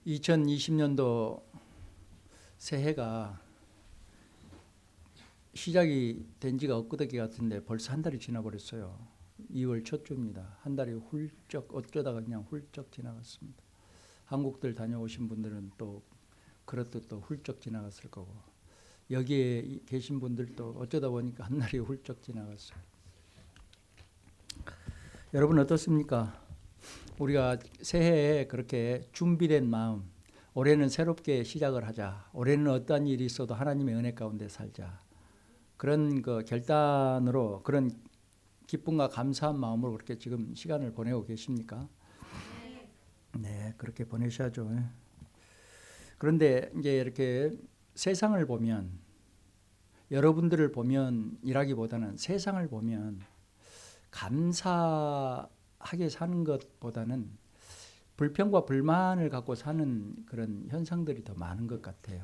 2020년도 새해가 시작이 된 지가 엊그저께 같은데 벌써 한 달이 지나버렸어요. 2월 첫 주입니다. 한 달이 훌쩍 어쩌다가 그냥 훌쩍 지나갔습니다. 한국들 다녀오신 분들은 또 그렇듯 또 훌쩍 지나갔을 거고, 여기에 계신 분들도 어쩌다 보니까 한 달이 훌쩍 지나갔어요. 여러분 어떻습니까? 우리가 새해에 그렇게 준비된 마음, 올해는 새롭게 시작을 하자, 올해는 어떠한 일이 있어도 하나님의 은혜 가운데 살자, 그런 그 결단으로, 그런 기쁨과 감사한 마음으로 그렇게 지금 시간을 보내고 계십니까? 네, 그렇게 보내셔야죠. 그런데 이제 이렇게 세상을 보면, 여러분들을 보면 이라기보다는 세상을 보면 감사하게 사는 것보다는 불평과 불만을 갖고 사는 그런 현상들이 더 많은 것 같아요.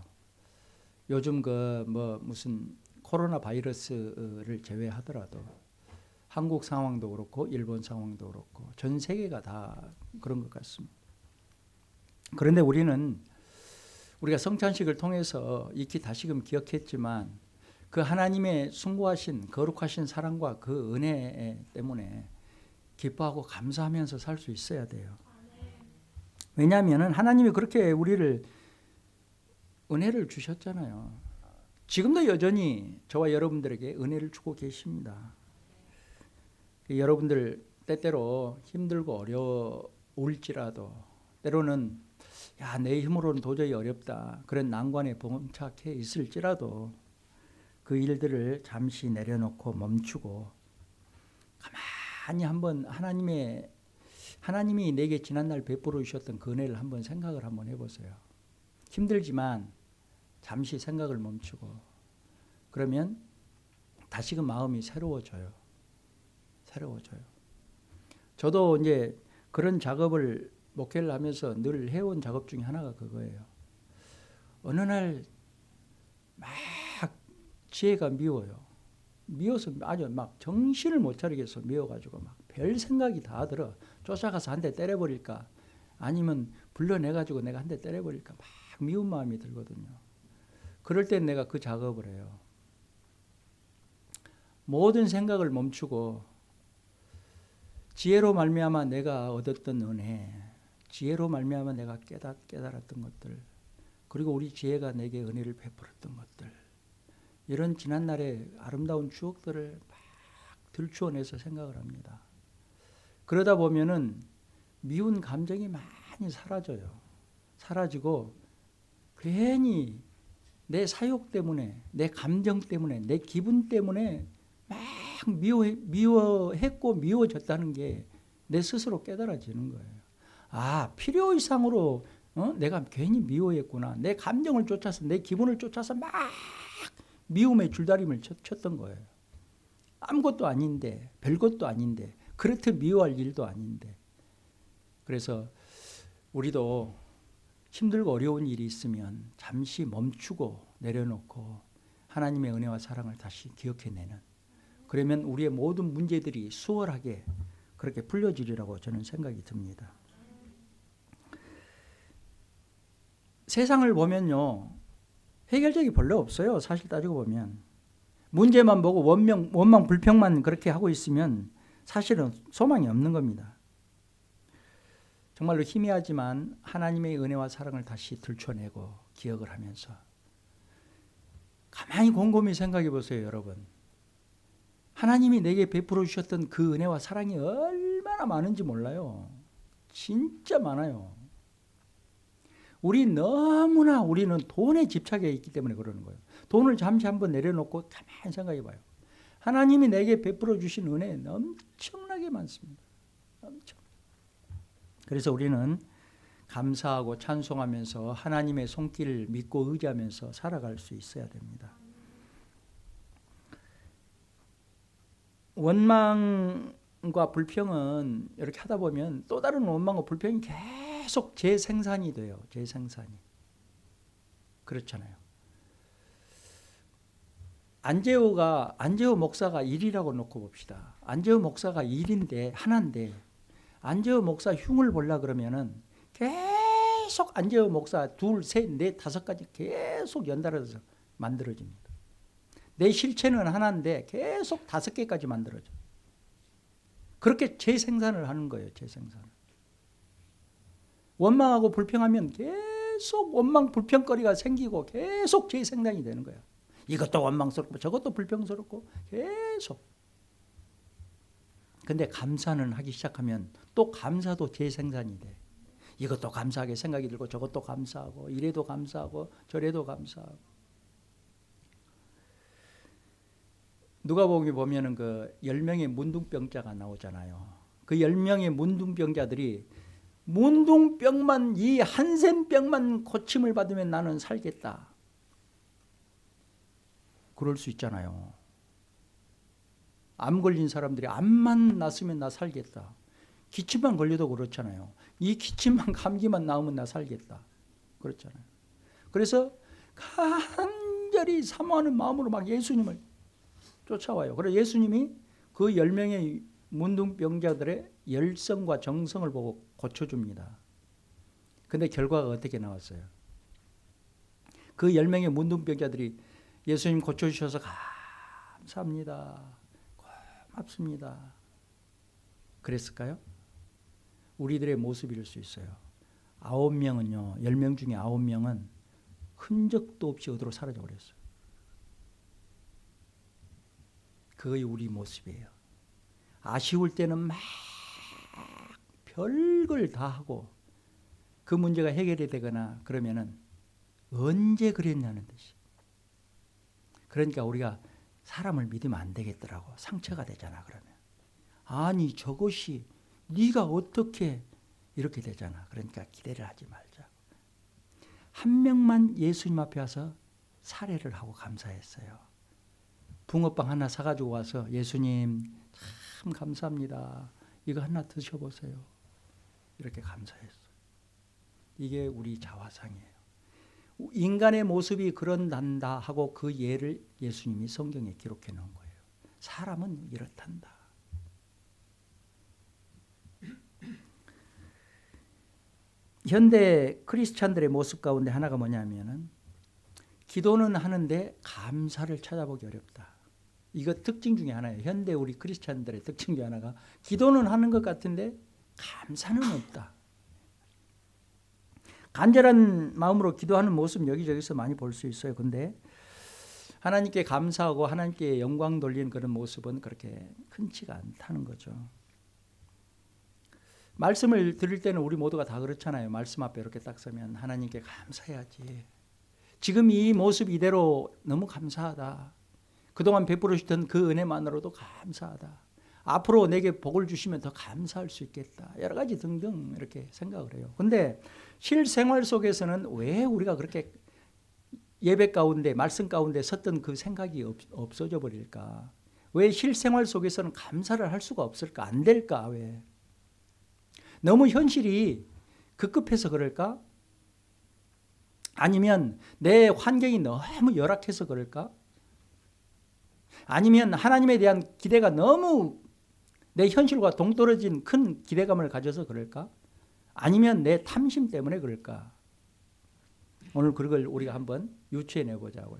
요즘 그 무슨 코로나 바이러스를 제외하더라도 한국 상황도 그렇고 일본 상황도 그렇고 전 세계가 다 그런 것 같습니다. 그런데 우리가 성찬식을 통해서 익히 다시금 기억했지만, 그 하나님의 숭고하신 거룩하신 사랑과 그 은혜 때문에 기뻐하고 감사하면서 살 수 있어야 돼요. 왜냐하면 하나님이 그렇게 우리를 은혜를 주셨잖아요. 지금도 여전히 저와 여러분들에게 은혜를 주고 계십니다. 여러분들 때때로 힘들고 어려울지라도, 때로는 내 힘으로는 도저히 어렵다, 그런 난관에 봉착해 있을지라도 그 일들을 잠시 내려놓고 멈추고 가만히 한번 하나님이 내게 지난날 베풀어 주셨던 그 은혜를 한번 생각을 한번 해보세요. 힘들지만 잠시 생각을 멈추고 그러면 다시금 마음이 새로워져요. 저도 이제 그런 작업을 목회를 하면서 늘 해온 작업 중에 하나가 그거예요. 어느 날 막 지혜가 미워서 아주 막 정신을 못 차리겠어. 미워가지고 막 별 생각이 다 들어. 쫓아가서 한 대 때려버릴까, 아니면 불러내가지고 내가 한 대 때려버릴까, 막 미운 마음이 들거든요. 그럴 땐 내가 그 작업을 해요. 모든 생각을 멈추고 지혜로 말미암아 내가 얻었던 은혜, 지혜로 말미암아 내가 깨달았던 것들, 그리고 우리 지혜가 내게 은혜를 베풀었던 것들, 이런 지난날의 아름다운 추억들을 막 들추어내서 생각을 합니다. 그러다 보면은 미운 감정이 많이 사라지고 괜히 내 사욕 때문에, 내 감정 때문에, 내 기분 때문에 막 미워했고 미워졌다는 게 내 스스로 깨달아지는 거예요. 필요 이상으로 내가 괜히 미워했구나. 내 감정을 쫓아서, 내 기분을 쫓아서 막 미움의 줄다림을 쳤던 거예요. 아무것도 아닌데, 별것도 아닌데, 그렇듯 미워할 일도 아닌데. 그래서 우리도 힘들고 어려운 일이 있으면 잠시 멈추고 내려놓고 하나님의 은혜와 사랑을 다시 기억해내는, 그러면 우리의 모든 문제들이 수월하게 그렇게 풀려지리라고 저는 생각이 듭니다. 세상을 보면요, 해결책이 별로 없어요. 사실 따지고 보면 문제만 보고 원망 불평만 그렇게 하고 있으면 사실은 소망이 없는 겁니다. 정말로 희미하지만 하나님의 은혜와 사랑을 다시 들춰내고 기억을 하면서 가만히 곰곰이 생각해 보세요. 여러분, 하나님이 내게 베풀어 주셨던 그 은혜와 사랑이 얼마나 많은지 몰라요. 진짜 많아요. 우리는 돈에 집착해 있기 때문에 그러는 거예요. 돈을 잠시 한번 내려놓고 가만히 생각해 봐요. 하나님이 내게 베풀어 주신 은혜는 엄청나게 많습니다. 그래서 우리는 감사하고 찬송하면서 하나님의 손길을 믿고 의지하면서 살아갈 수 있어야 됩니다. 원망과 불평은 이렇게 하다 보면 또 다른 원망과 불평이 계속 재생산이 돼요. 재생산이. 그렇잖아요. 안재호 목사가 일이라고 놓고 봅시다. 안재호 목사가 일인데 하나인데, 안재호 목사 흉을 보려 그러면은 계속 계속 안재호 목사 2, 3, 4, 5까지 계속 연달아서 만들어집니다. 내 실체는 하나인데 계속 5개까지 만들어져. 그렇게 재생산을 하는 거예요. 재생산을. 원망하고 불평하면 계속 원망 불평거리가 생기고 계속 재생산이 되는 거예요. 이것도 원망스럽고 저것도 불평스럽고 계속. 근데 감사는 하기 시작하면 또 감사도 재생산이 돼. 이것도 감사하게 생각이 들고 저것도 감사하고 이래도 감사하고 저래도 감사하고. 누가복음에 보면은 그 10명의 문둥병자가 나오잖아요. 그 10명의 문둥병자들이 문둥병만 이 한센병만 고침을 받으면 나는 살겠다. 그럴 수 있잖아요. 암 걸린 사람들이 암만 났으면 나 살겠다. 기침만 걸려도 그렇잖아요. 이 기침만 감기만 나오면 나 살겠다. 그렇잖아요. 그래서 간절히 사모하는 마음으로 막 예수님을 쫓아와요. 그래서 예수님이 그 10명의 문둥병자들의 열성과 정성을 보고 고쳐줍니다. 근데 결과가 어떻게 나왔어요? 그 10명의 문둥병자들이 예수님 고쳐주셔서 감사합니다. 고맙습니다. 그랬을까요? 우리들의 모습일 수 있어요. 9명은요, 10명 중에 9명은 흔적도 없이 어디로 사라져 버렸어요. 그게 우리 모습이에요. 아쉬울 때는 막 별걸 다 하고 그 문제가 해결이 되거나 그러면은 언제 그랬냐는 듯이. 그러니까 우리가 사람을 믿으면 안 되겠더라고. 상처가 되잖아. 그러면 아니 저것이 네가 어떻게 이렇게 되잖아. 그러니까 기대를 하지 말자. 한 명만 예수님 앞에 와서 사례를 하고 감사했어요. 붕어빵 하나 사가지고 와서 예수님 참 감사합니다. 이거 하나 드셔보세요. 이렇게 감사했어요. 이게 우리 자화상이에요. 인간의 모습이 그런단다 하고 그 예를 예수님이 성경에 기록해 놓은 거예요. 사람은 이렇단다. 현대 크리스찬들의 모습 가운데 하나가 뭐냐면은 기도는 하는데 감사를 찾아보기 어렵다. 이거 특징 중에 하나예요. 현대 우리 크리스찬들의 특징 중에 하나가 기도는 하는 것 같은데 감사는 없다. 간절한 마음으로 기도하는 모습 여기저기서 많이 볼 수 있어요. 근데 하나님께 감사하고 하나님께 영광 돌리는 그런 모습은 그렇게 흔치가 않다는 거죠. 말씀을 드릴 때는 우리 모두가 다 그렇잖아요. 말씀 앞에 이렇게 딱 서면 하나님께 감사해야지. 지금 이 모습 이대로 너무 감사하다. 그동안 베풀어 주셨던 그 은혜만으로도 감사하다. 앞으로 내게 복을 주시면 더 감사할 수 있겠다. 여러 가지 등등 이렇게 생각을 해요. 근데 실생활 속에서는 왜 우리가 그렇게 예배 가운데 말씀 가운데 섰던 그 생각이 없어져 버릴까? 왜 실생활 속에서는 감사를 할 수가 없을까? 안 될까? 왜? 너무 현실이 급급해서 그럴까? 아니면 내 환경이 너무 열악해서 그럴까? 아니면 하나님에 대한 기대가 너무 내 현실과 동떨어진 큰 기대감을 가져서 그럴까? 아니면 내 탐심 때문에 그럴까? 오늘 그걸 우리가 한번 유추해내 보자고요.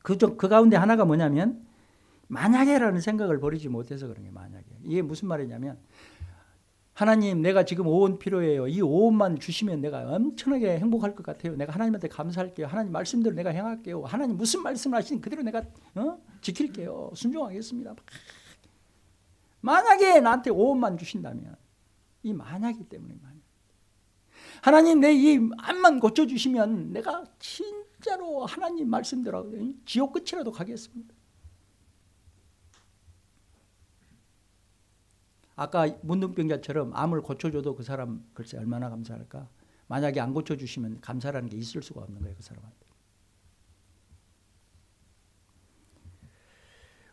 그 가운데 하나가 뭐냐면 만약에라는 생각을 버리지 못해서 그런 게 만약에. 이게 무슨 말이냐면 하나님 내가 지금 5원 필요해요. 이 5원만 주시면 내가 엄청나게 행복할 것 같아요. 내가 하나님한테 감사할게요. 하나님 말씀대로 내가 행할게요. 하나님 무슨 말씀을 하시는 그대로 내가 지킬게요. 순종하겠습니다. 만약에 나한테 5원만 주신다면 이 만약이기 때문에 만약. 하나님 내 이 암만 고쳐주시면 내가 진짜로 하나님 말씀대로 지옥 끝이라도 가겠습니다. 아까 문둥병자처럼 암을 고쳐줘도 그 사람 글쎄 얼마나 감사할까. 만약에 안 고쳐주시면 감사라는 게 있을 수가 없는 거예요. 그 사람한테.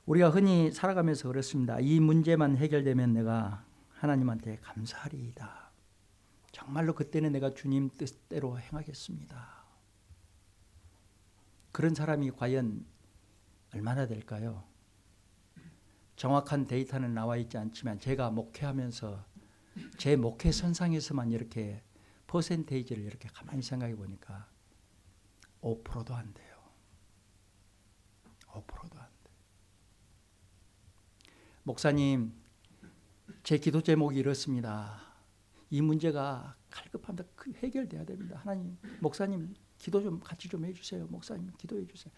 우리가 흔히 살아가면서 그렇습니다. 이 문제만 해결되면 내가 하나님한테 감사하리이다. 정말로 그때는 내가 주님 뜻대로 행하겠습니다. 그런 사람이 과연 얼마나 될까요? 정확한 데이터는 나와 있지 않지만 제가 목회하면서 제 목회 선상에서만 이렇게 퍼센테이지를 이렇게 가만히 생각해 보니까 5%도 안 돼요. 5%도 안 돼. 목사님, 제 기도 제목이 이렇습니다. 이 문제가 갈급합니다. 해결돼야 됩니다. 하나님, 목사님 기도 좀 같이 좀 해주세요. 목사님 기도해 주세요.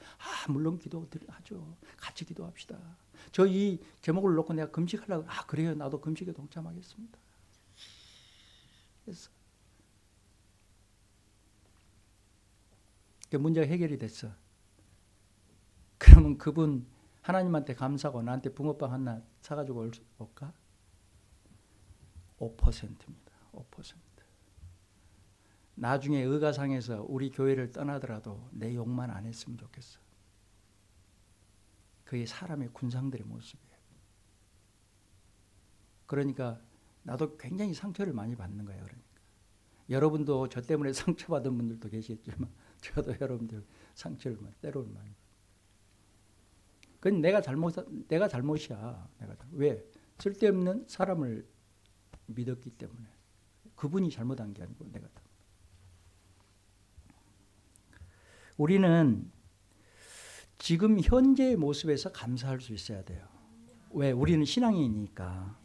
물론 기도하죠. 같이 기도합시다. 저 이 제목을 놓고 내가 금식하려고. 그래요. 나도 금식에 동참하겠습니다. 그래서 그 문제가 해결이 됐어. 그러면 그분 하나님한테 감사하고 나한테 붕어빵 하나 사가지고 올까? 5%입니다. 5%. 나중에 의가상에서 우리 교회를 떠나더라도 내 욕만 안 했으면 좋겠어. 그게 사람의 군상들의 모습이에요. 그러니까 나도 굉장히 상처를 많이 받는 거예요. 그러니까 여러분도 저 때문에 상처받은 분들도 계시겠지만 저도 여러분들 상처를 때로는 많이 받아요. 그건 내가 잘못이야. 왜? 쓸데없는 사람을 믿었기 때문에. 그분이 잘못한 게 아니고 내가. 우리는 지금 현재의 모습에서 감사할 수 있어야 돼요. 왜? 우리는 신앙인이니까.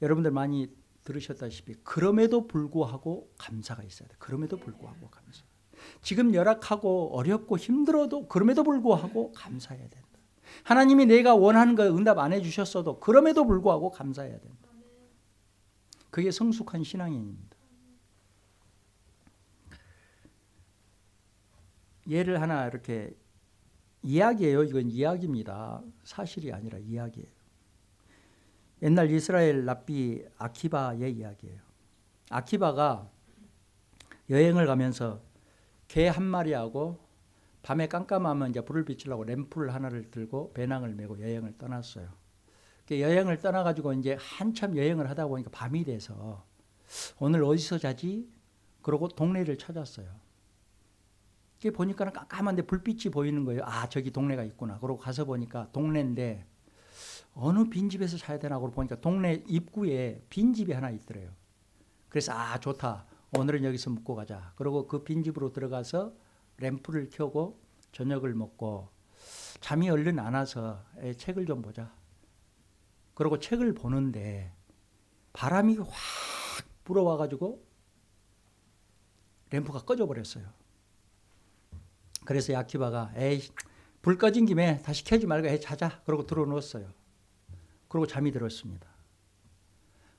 여러분들 많이 들으셨다시피 그럼에도 불구하고 감사가 있어야 돼요. 그럼에도 불구하고 감사. 지금 열악하고 어렵고 힘들어도 그럼에도 불구하고 감사해야 된다. 하나님이 내가 원하는 거 응답 안 해주셨어도 그럼에도 불구하고 감사해야 된다. 그게 성숙한 신앙인입니다. 예를 하나 이렇게 이야기예요. 이건 이야기입니다. 사실이 아니라 이야기예요. 옛날 이스라엘 랍비 아키바의 이야기예요. 아키바가 여행을 가면서 개 한 마리하고 밤에 깜깜하면 이제 불을 비추려고 램프를 하나를 들고 배낭을 메고 여행을 떠났어요. 여행을 떠나가지고 이제 한참 여행을 하다 보니까 밤이 돼서 오늘 어디서 자지? 그러고 동네를 찾았어요. 이게 보니까 깜깜한데 불빛이 보이는 거예요. 저기 동네가 있구나. 그러고 가서 보니까 동네인데 어느 빈집에서 자야 되나 그러고 보니까 동네 입구에 빈집이 하나 있더래요. 그래서 좋다. 오늘은 여기서 묵고 가자. 그러고 그 빈집으로 들어가서 램프를 켜고 저녁을 먹고 잠이 얼른 안 와서 책을 좀 보자. 그러고 책을 보는데 바람이 확 불어와가지고 램프가 꺼져버렸어요. 그래서 아키바가 불 꺼진 김에 다시 켜지 말고 자자. 그러고 들어누웠어요. 그러고 잠이 들었습니다.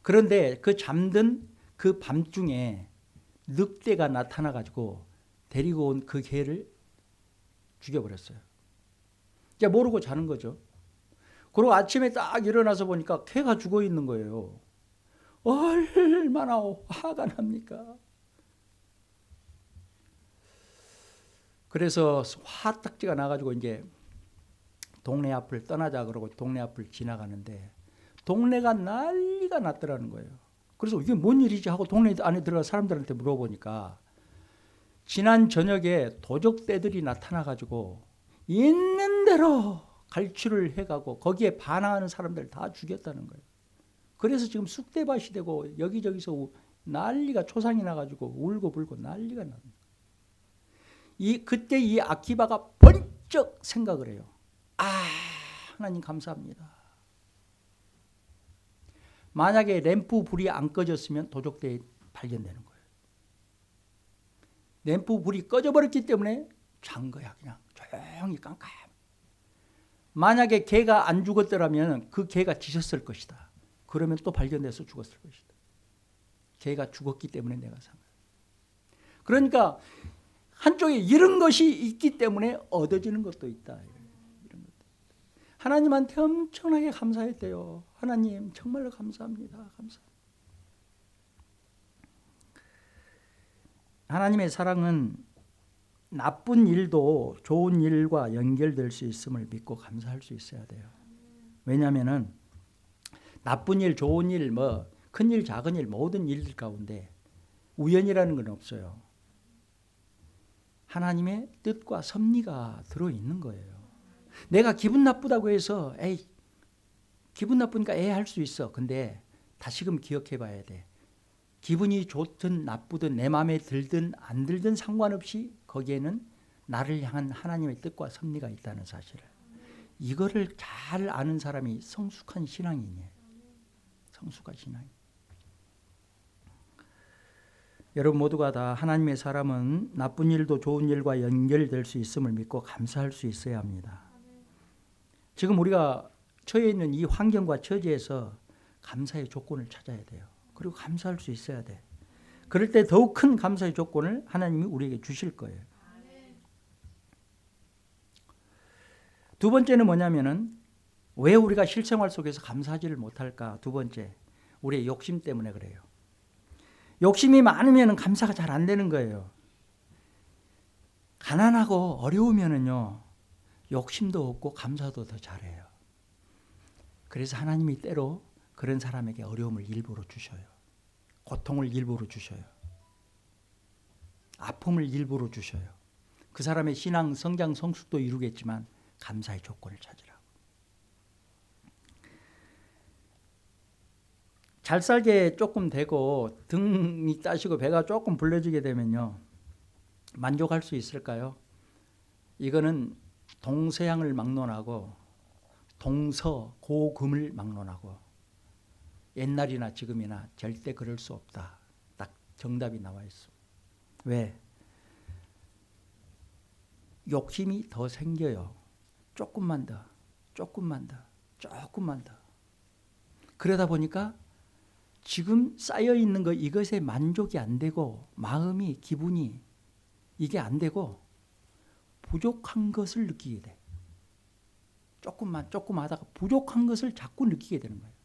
그런데 그 잠든 그 밤중에 늑대가 나타나가지고 데리고 온 그 개를 죽여버렸어요. 이제 모르고 자는 거죠. 그리고 아침에 딱 일어나서 보니까 개가 죽어 있는 거예요. 얼마나 화가 납니까? 그래서 화딱지가 나가지고 이제 동네 앞을 떠나자 그러고 동네 앞을 지나가는데 동네가 난리가 났더라는 거예요. 그래서 이게 뭔 일이지 하고 동네 안에 들어가 사람들한테 물어보니까 지난 저녁에 도적떼들이 나타나가지고 있는 대로 갈취를 해가고 거기에 반항하는 사람들 다 죽였다는 거예요. 그래서 지금 쑥대밭이 되고 여기저기서 난리가 초상이 나가지고 울고 불고 난리가 납니다. 그때 이 아키바가 번쩍 생각을 해요. 하나님 감사합니다. 만약에 램프 불이 안 꺼졌으면 도적대에 발견되는 거예요. 램프 불이 꺼져버렸기 때문에 잔 거야. 그냥 조용히 깜깜. 만약에 개가 안 죽었더라면 그 개가 짖었을 것이다. 그러면 또 발견돼서 죽었을 것이다. 개가 죽었기 때문에 내가 산 거야. 그러니까 한쪽에 이런 것이 있기 때문에 얻어지는 것도 있다. 이런 것도. 하나님한테 엄청나게 감사했대요. 하나님 정말로 감사합니다. 감사합니다. 하나님의 사랑은 나쁜 일도 좋은 일과 연결될 수 있음을 믿고 감사할 수 있어야 돼요. 왜냐하면 나쁜 일, 좋은 일, 큰 일, 작은 일 모든 일들 가운데 우연이라는 건 없어요. 하나님의 뜻과 섭리가 들어있는 거예요. 내가 기분 나쁘다고 해서 기분 나쁘니까 할 수 있어. 근데 다시금 기억해 봐야 돼. 기분이 좋든 나쁘든 내 마음에 들든 안 들든 상관없이 거기에는 나를 향한 하나님의 뜻과 섭리가 있다는 사실을, 이거를 잘 아는 사람이 성숙한 신앙인이에요. 성숙한 신앙인. 여러분 모두가 다 하나님의 사람은 나쁜 일도 좋은 일과 연결될 수 있음을 믿고 감사할 수 있어야 합니다. 지금 우리가 처해 있는 이 환경과 처지에서 감사의 조건을 찾아야 돼요. 그리고 감사할 수 있어야 돼. 그럴 때 더욱 큰 감사의 조건을 하나님이 우리에게 주실 거예요. 두 번째는 뭐냐면은 왜 우리가 실생활 속에서 감사하지를 못할까? 두 번째, 우리의 욕심 때문에 그래요. 욕심이 많으면 감사가 잘 안 되는 거예요. 가난하고 어려우면은요, 욕심도 없고 감사도 더 잘해요. 그래서 하나님이 때로 그런 사람에게 어려움을 일부러 주셔요. 고통을 일부러 주셔요. 아픔을 일부러 주셔요. 그 사람의 신앙 성장 성숙도 이루겠지만 감사의 조건을 찾으라고. 잘 살게 조금 되고 등이 따시고 배가 조금 불러지게 되면요, 만족할 수 있을까요? 이거는 동서양을 막론하고 동서고금을 막론하고 옛날이나 지금이나 절대 그럴 수 없다. 딱 정답이 나와 있어. 왜? 욕심이 더 생겨요. 조금만 더, 조금만 더, 조금만 더. 그러다 보니까 지금 쌓여있는 거 이것에 만족이 안 되고 마음이 기분이 이게 안 되고 부족한 것을 느끼게 돼. 조금 하다가 부족한 것을 자꾸 느끼게 되는 거예요.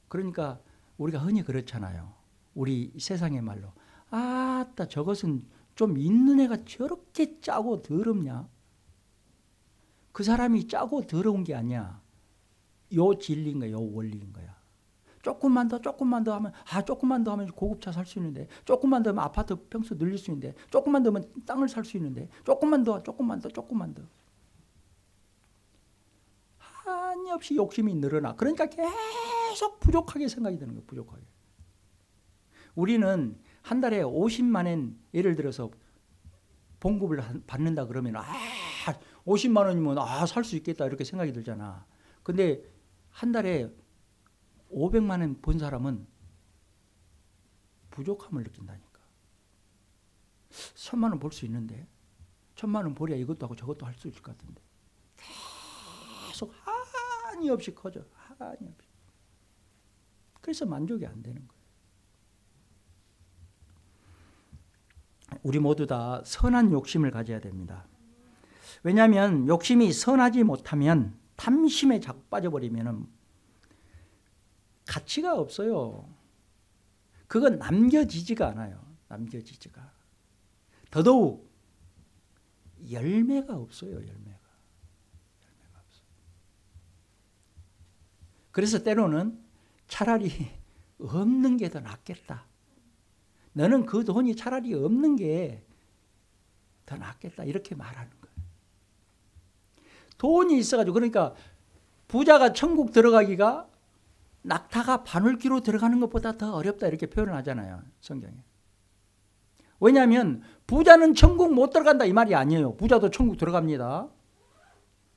그러니까 우리가 흔히 그렇잖아요. 우리 세상의 말로 아따 저것은 좀 있는 애가 저렇게 짜고 더럽냐. 그 사람이 짜고 더러운 게 아니야. 요 진리인 거야. 요 원리인 거야. 조금만 더 하면 조금만 더 하면 고급차 살 수 있는데, 조금만 더 하면 아파트 평수 늘릴 수 있는데, 조금만 더 하면 땅을 살 수 있는데, 조금만 더. 한없이 욕심이 늘어나. 그러니까 계속 부족하게 생각이 드는 거예요. 부족하게. 우리는 한 달에 50만 원 예를 들어서 봉급을 받는다 그러면 50만 원이면 살 수 있겠다 이렇게 생각이 들잖아. 근데 한 달에 500만 원 번 사람은 부족함을 느낀다니까. 1000만 원 벌 수 있는데 1000만 원 벌어야 이것도 하고 저것도 할 수 있을 것 같은데 계속 한이 없이 커져. 한이 없이. 그래서 만족이 안 되는 거예요. 우리 모두 다 선한 욕심을 가져야 됩니다. 왜냐하면 욕심이 선하지 못하면 탐심에 자꾸 빠져버리면 가치가 없어요. 그건 남겨지지가 않아요. 남겨지지가. 더더욱 열매가 없어요. 열매가 없어요. 그래서 때로는 차라리 없는 게 더 낫겠다. 너는 그 돈이 차라리 없는 게 더 낫겠다. 이렇게 말하는 거예요. 돈이 있어가지고, 그러니까 부자가 천국 들어가기가 낙타가 바늘귀로 들어가는 것보다 더 어렵다 이렇게 표현을 하잖아요. 성경에. 왜냐하면 부자는 천국 못 들어간다 이 말이 아니에요. 부자도 천국 들어갑니다.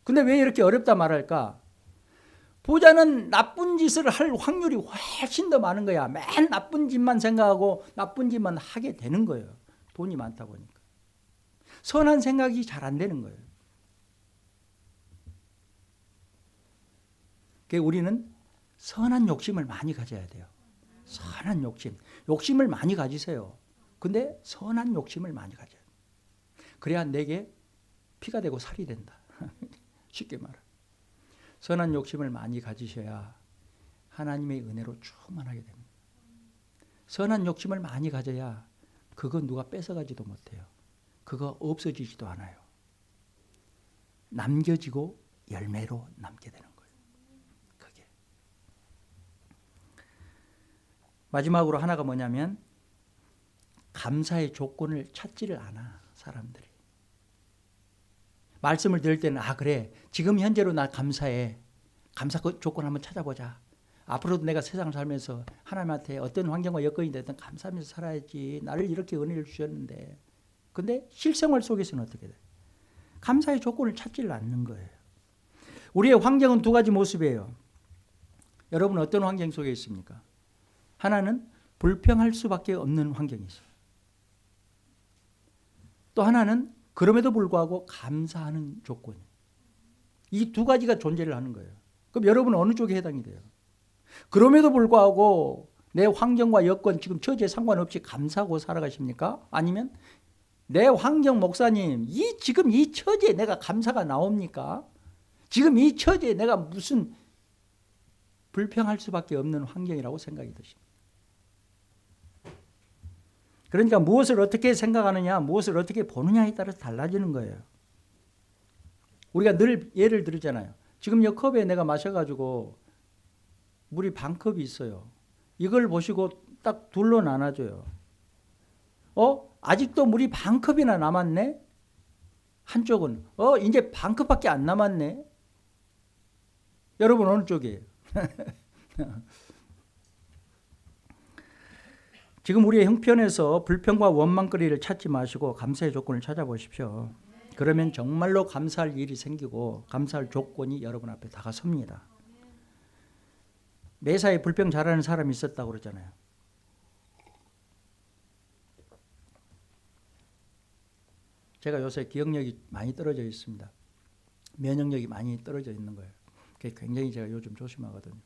근데 왜 이렇게 어렵다 말할까? 부자는 나쁜 짓을 할 확률이 훨씬 더 많은 거야. 맨 나쁜 짓만 생각하고 나쁜 짓만 하게 되는 거예요. 돈이 많다 보니까. 선한 생각이 잘 안 되는 거예요. 그러니까 우리는 선한 욕심을 많이 가져야 돼요. 선한 욕심. 욕심을 많이 가지세요. 근데 선한 욕심을 많이 가져야 돼요. 그래야 내게 피가 되고 살이 된다. 쉽게 말해. 선한 욕심을 많이 가지셔야 하나님의 은혜로 충만하게 됩니다. 선한 욕심을 많이 가져야 그거 누가 뺏어가지도 못해요. 그거 없어지지도 않아요. 남겨지고 열매로 남게 되는 거예요. 그게. 마지막으로 하나가 뭐냐면 감사의 조건을 찾지를 않아. 사람들이. 말씀을 들을 때는 그래 지금 현재로 나 감사해. 감사 그 조건 한번 찾아보자. 앞으로도 내가 세상 살면서 하나님한테 어떤 환경과 여건이 됐든 감사하면서 살아야지. 나를 이렇게 은혜를 주셨는데. 근데 실생활 속에서는 어떻게 돼? 감사의 조건을 찾지를 않는 거예요. 우리의 환경은 두 가지 모습이에요. 여러분 어떤 환경 속에 있습니까? 하나는 불평할 수밖에 없는 환경이 있어요. 또 하나는 그럼에도 불구하고 감사하는 조건이에요. 이 두 가지가 존재를 하는 거예요. 그럼 여러분은 어느 쪽에 해당이 돼요? 그럼에도 불구하고 내 환경과 여건 지금 처지에 상관없이 감사하고 살아가십니까? 아니면 내 환경 목사님 지금 이 처지에 내가 감사가 나옵니까? 지금 이 처지에 내가 무슨 불평할 수밖에 없는 환경이라고 생각이 드십니다. 그러니까 무엇을 어떻게 생각하느냐, 무엇을 어떻게 보느냐에 따라서 달라지는 거예요. 우리가 늘 예를 들잖아요. 지금 이 컵에 내가 마셔가지고 물이 반 컵이 있어요. 이걸 보시고 딱 둘로 나눠줘요. 아직도 물이 반 컵이나 남았네? 한쪽은 이제 반 컵밖에 안 남았네? 여러분 어느 쪽이에요? 지금 우리의 형편에서 불평과 원망거리를 찾지 마시고 감사의 조건을 찾아보십시오. 그러면 정말로 감사할 일이 생기고 감사할 조건이 여러분 앞에 다가섭니다. 매사에 불평 잘하는 사람이 있었다고 그러잖아요. 제가 요새 기억력이 많이 떨어져 있습니다. 면역력이 많이 떨어져 있는 거예요. 굉장히 제가 요즘 조심하거든요.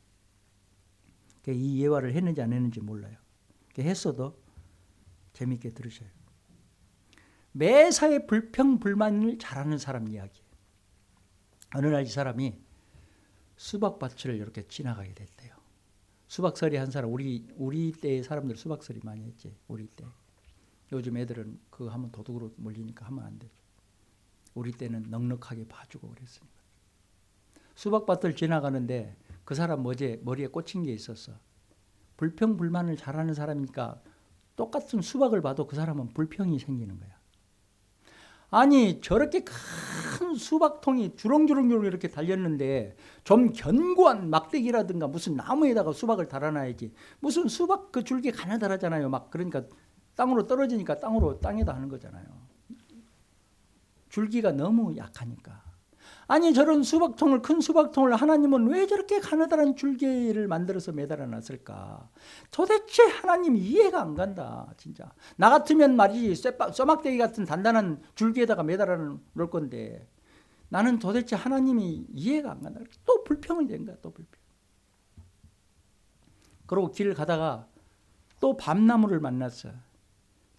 이 예화를 했는지 안 했는지 몰라요. 했어도 재미있게 들으셔요. 매사에 불평 불만을 잘하는 사람 이야기예요. 어느 날 이 사람이 수박밭을 이렇게 지나가게 됐대요. 수박서리 한 사람, 우리 때의 사람들 수박서리 많이 했지. 우리 때. 요즘 애들은 그거 하면 도둑으로 몰리니까 하면 안 되죠. 우리 때는 넉넉하게 봐주고 그랬으니까. 수박밭을 지나가는데 그 사람 머리에 꽂힌 게 있었어. 불평 불만을 잘하는 사람이니까 똑같은 수박을 봐도 그 사람은 불평이 생기는 거야. 아니 저렇게 큰 수박통이 주렁주렁 이렇게 달렸는데 좀 견고한 막대기라든가 무슨 나무에다가 수박을 달아놔야지. 무슨 수박 그 줄기 가느다랗잖아요. 막 그러니까 땅으로 떨어지니까 땅에다 하는 거잖아요. 줄기가 너무 약하니까. 아니 저런 큰 수박통을 하나님은 왜 저렇게 가느다란 줄기를 만들어서 매달아 놨을까? 도대체 하나님 이해가 안 간다. 진짜. 나 같으면 말이지 쇠막대기 같은 단단한 줄기에다가 매달아 놓을 건데 나는 도대체 하나님이 이해가 안 간다. 또 불평이 된 거야. 또 불평. 그리고 길을 가다가 또 밤나무를 만났어.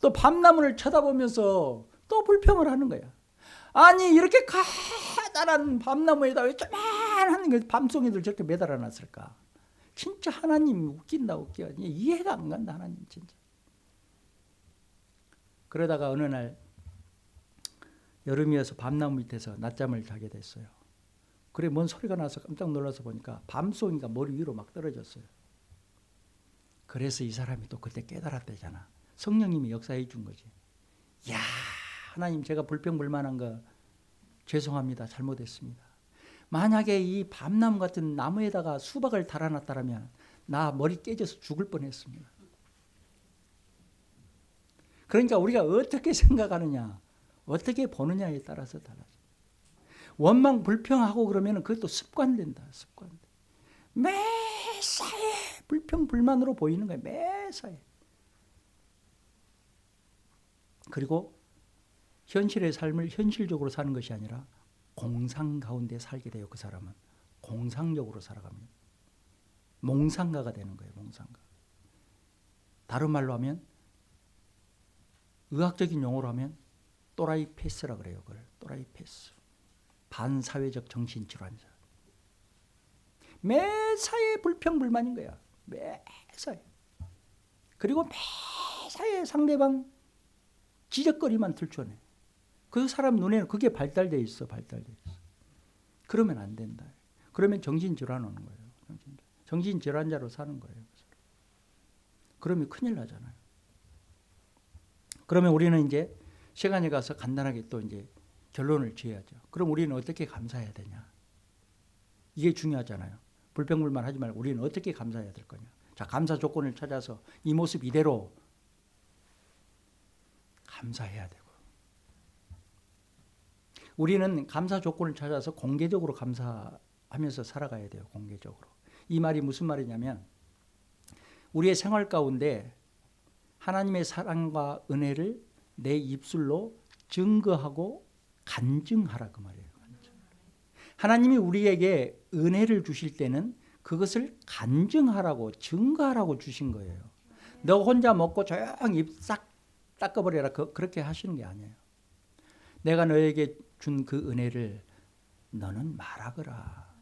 또 밤나무를 쳐다보면서 또 불평을 하는 거야. 아니 이렇게 커다란 밤나무에다 왜 조그만한 밤송이들 저렇게 매달아 놨을까? 진짜 하나님 웃긴다 웃겨. 이해가 안 간다 하나님 진짜. 그러다가 어느 날 여름이어서 밤나무 밑에서 낮잠을 자게 됐어요. 그래 뭔 소리가 나서 깜짝 놀라서 보니까 밤송이가 머리 위로 막 떨어졌어요. 그래서 이 사람이 또 그때 깨달았대잖아. 성령님이 역사해 준 거지. 야 하나님 제가 불평불만한 거 죄송합니다. 잘못했습니다. 만약에 이 밤나무 같은 나무에다가 수박을 달아놨다면 나 머리 깨져서 죽을 뻔했습니다. 그러니까 우리가 어떻게 생각하느냐 어떻게 보느냐에 따라서 달라져. 원망 불평하고 그러면 그것도 습관된다. 습관돼. 매사에 불평불만으로 보이는 거예요. 매사에. 그리고 현실의 삶을 현실적으로 사는 것이 아니라 공상 가운데 살게 돼요. 그 사람은 공상적으로 살아갑니다. 몽상가가 되는 거예요. 몽상가. 다른 말로 하면 의학적인 용어로 하면 또라이 패스라 그래요. 그걸 또라이 패스. 반사회적 정신질환자. 매사에 불평불만인 거야. 매사에. 그리고 매사에 상대방 지적거리만 들춰내. 그 사람 눈에는 그게 발달돼 있어. 그러면 안 된다. 그러면 정신질환 오는 거예요. 정신질환자로 사는 거예요. 그러면 큰일 나잖아요. 그러면 우리는 이제 시간에 가서 간단하게 또 이제 결론을 지어야죠. 그럼 우리는 어떻게 감사해야 되냐? 이게 중요하잖아요. 불평불만 하지 말고 우리는 어떻게 감사해야 될 거냐. 자, 감사 조건을 찾아서 이 모습 이대로 감사해야 되고, 우리는 감사 조건을 찾아서 공개적으로 감사하면서 살아가야 돼요. 공개적으로. 이 말이 무슨 말이냐면 우리의 생활 가운데 하나님의 사랑과 은혜를 내 입술로 증거하고 간증하라 그 말이에요. 하나님이 우리에게 은혜를 주실 때는 그것을 간증하라고, 증거하라고 주신 거예요. 너 혼자 먹고 조용히 입 싹 닦아버려라, 그렇게 하시는 게 아니에요. 내가 너에게 준 그 은혜를 너는 말하거라.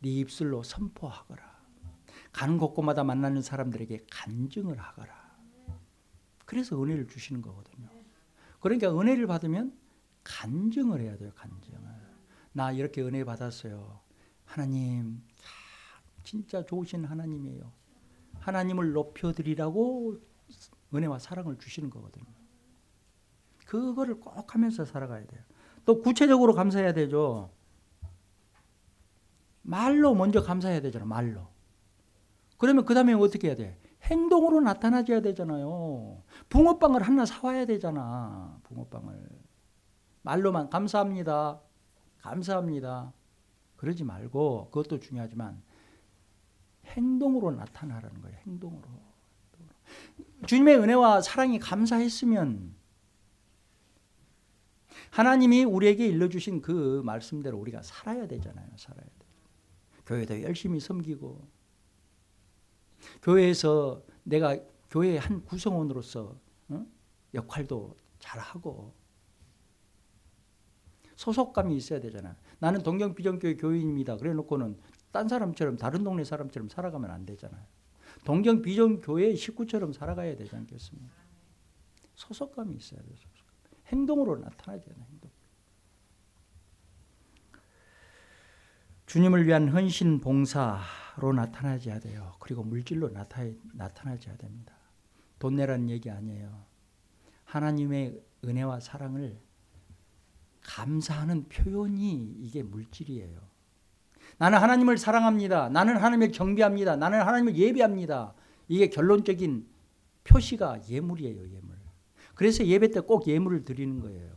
네 입술로 선포하거라. 가는 곳곳마다 만나는 사람들에게 간증을 하거라. 그래서 은혜를 주시는 거거든요. 그러니까 은혜를 받으면 간증을 해야 돼요. 간증을. 나 이렇게 은혜 받았어요. 하나님 진짜 좋으신 하나님이에요. 하나님을 높여드리라고 은혜와 사랑을 주시는 거거든요. 그거를 꼭 하면서 살아가야 돼요. 또 구체적으로 감사해야 되죠. 말로 먼저 감사해야 되잖아요. 말로. 그러면 그 다음에 어떻게 해야 돼? 행동으로 나타나줘야 되잖아요. 붕어빵을 하나 사와야 되잖아. 붕어빵을. 말로만 감사합니다. 감사합니다. 그러지 말고, 그것도 중요하지만 행동으로 나타나라는 거예요. 행동으로. 주님의 은혜와 사랑이 감사했으면 하나님이 우리에게 일러주신 그 말씀대로 우리가 살아야 되잖아요. 살아야 돼. 교회도 열심히 섬기고, 교회에서 내가 교회의 한 구성원으로서 역할도 잘하고, 소속감이 있어야 되잖아요. 나는 동경비전교회 교인입니다. 그래 놓고는 딴 사람처럼, 다른 동네 사람처럼 살아가면 안 되잖아요. 동경비전교회 식구처럼 살아가야 되지 않겠습니까? 소속감이 있어야 돼요. 소속감. 행동으로 나타나야 돼요. 행동. 주님을 위한 헌신 봉사로 나타나야 돼요. 그리고 물질로 나타나야 됩니다. 돈 내라는 얘기 아니에요. 하나님의 은혜와 사랑을 감사하는 표현이 이게 물질이에요. 나는 하나님을 사랑합니다. 나는 하나님을 경배합니다. 나는 하나님을 예배합니다. 이게 결론적인 표시가 예물이에요. 예물. 그래서 예배 때 꼭 예물을 드리는 거예요.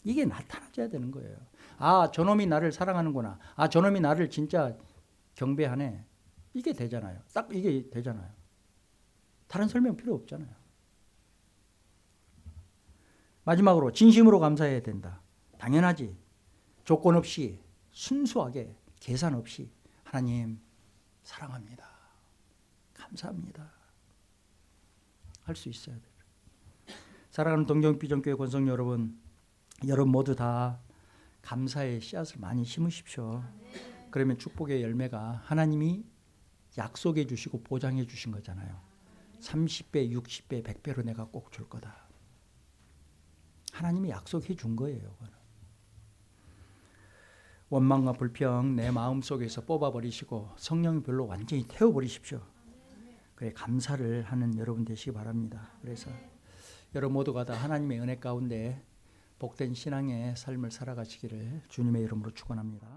이게 나타나줘야 되는 거예요. 아, 저놈이 나를 사랑하는구나. 아, 저놈이 나를 진짜 경배하네. 이게 되잖아요. 딱 이게 되잖아요. 다른 설명 필요 없잖아요. 마지막으로 진심으로 감사해야 된다. 당연하지. 조건 없이 순수하게 계산 없이 하나님 사랑합니다. 감사합니다. 할 수 있어야 돼요. 사랑하는 동경비전교회 권성 여러분 모두 다 감사의 씨앗을 많이 심으십시오. 그러면 축복의 열매가 하나님이 약속해 주시고 보장해 주신 거잖아요. 30배, 60배, 100배로 내가 꼭 줄 거다. 하나님이 약속해 준 거예요. 원망과 불평 내 마음속에서 뽑아버리시고 성령의 별로 완전히 태워버리십시오. 그래 감사를 하는 여러분 되시기 바랍니다. 그래서 여러분 모두가 다 하나님의 은혜 가운데 복된 신앙의 삶을 살아가시기를 주님의 이름으로 축원합니다.